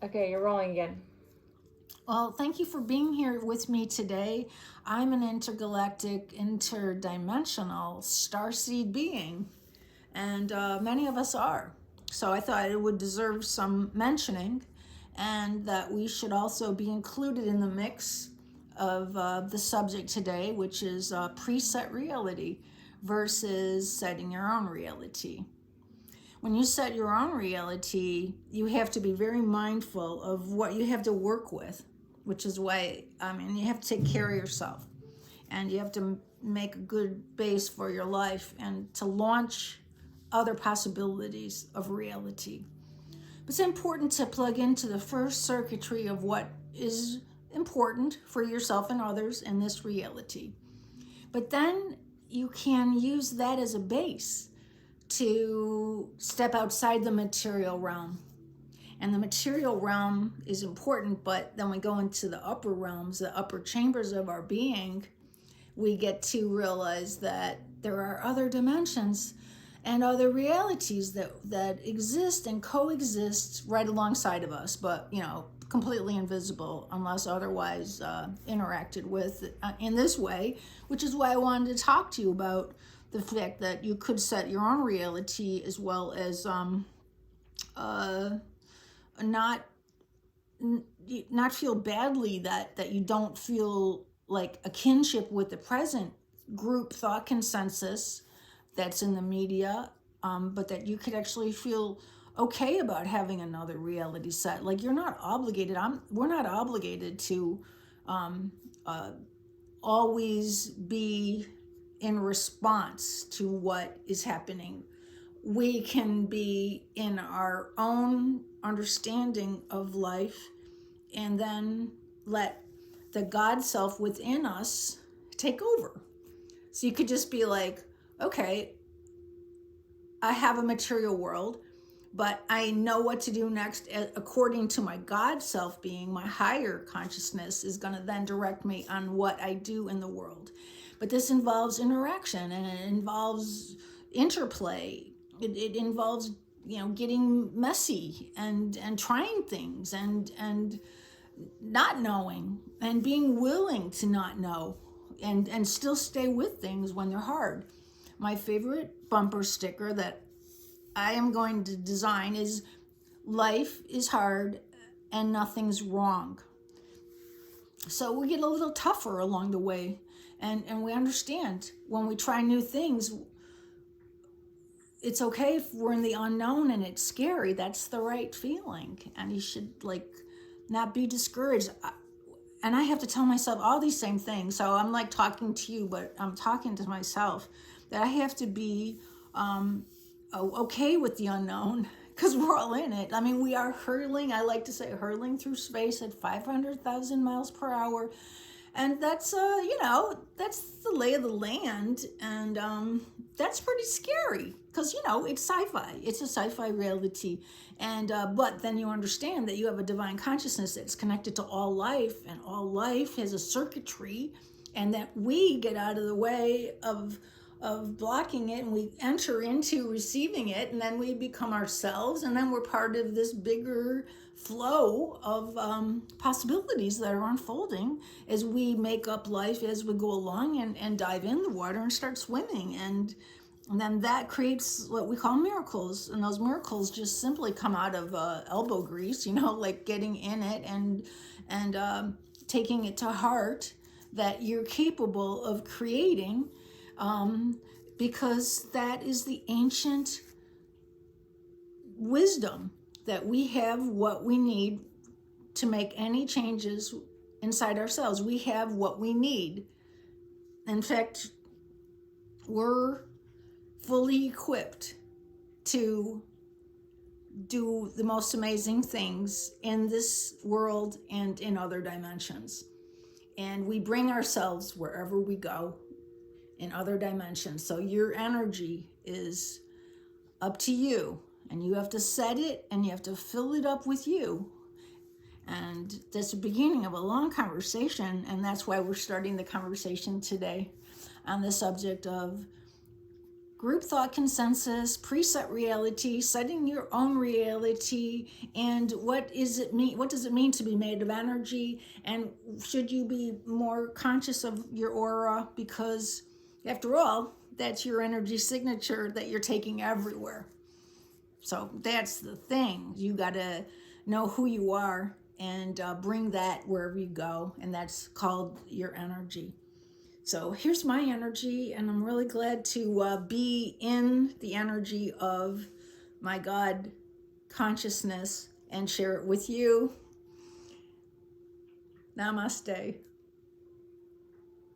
Okay, you're rolling again. Well, thank you for being here with me today. I'm an intergalactic, interdimensional starseed being, and many of us are. So I thought it would deserve some mentioning, and that we should also be included in the mix of the subject today, which is preset reality versus setting your own reality. When you set your own reality, you have to be very mindful of what you have to work with, which is why, you have to take care of yourself and you have to make a good base for your life and to launch other possibilities of reality. It's important to plug into the first circuitry of what is important for yourself and others in this reality. But then you can use that as a base to step outside the material realm. And the material realm is important, but then we go into the upper realms, the upper chambers of our being, we get to realize that there are other dimensions and other realities that exist and coexist right alongside of us, but completely invisible unless otherwise interacted with in this way, which is why I wanted to talk to you about the fact that you could set your own reality as well as not feel badly that you don't feel like a kinship with the present group thought consensus that's in the media, but that you could actually feel okay about having another reality set. Like you're not obligated. We're not obligated to always be in response to what is happening. We can be in our own understanding of life and then let the God self within us take over. So you could just be like, okay, I have a material world, but I know what to do next according to my God self being, my higher consciousness is going to then direct me on what I do in the world. But this involves interaction and it involves interplay. It involves, getting messy and trying things and not knowing and being willing to not know and still stay with things when they're hard. My favorite bumper sticker that I am going to design is life is hard and nothing's wrong. So we get a little tougher along the way and we understand when we try new things, it's okay if we're in the unknown and it's scary. That's the right feeling. And you should not be discouraged. And I have to tell myself all these same things. So I'm like talking to you, but I'm talking to myself that I have to be okay with the unknown because we're all in it. We are hurtling, I like to say hurtling through space at 500,000 miles per hour. And that's, that's the lay of the land. And that's pretty scary because, it's sci-fi. It's a sci-fi reality. And but then you understand that you have a divine consciousness that's connected to all life, and all life has a circuitry, and that we get out of the way of blocking it and we enter into receiving it, and then we become ourselves, and then we're part of this bigger flow of possibilities that are unfolding as we make up life as we go along and dive in the water and start swimming. And then that creates what we call miracles, and those miracles just simply come out of elbow grease, like getting in it and taking it to heart that you're capable of creating, because that is the ancient wisdom that we have what we need to make any changes inside ourselves. We have what we need. In fact, we're fully equipped to do the most amazing things in this world and in other dimensions. And we bring ourselves wherever we go in other dimensions. So your energy is up to you, and you have to set it and you have to fill it up with you. And that's the beginning of a long conversation, and that's why we're starting the conversation today on the subject of group thought consensus, preset reality, setting your own reality, and what does it mean to be made of energy, and should you be more conscious of your aura, because after all, that's your energy signature that you're taking everywhere. So that's the thing. You got to know who you are and bring that wherever you go, and that's called your energy. So here's my energy, and I'm really glad to be in the energy of my God consciousness and share it with you. Namaste.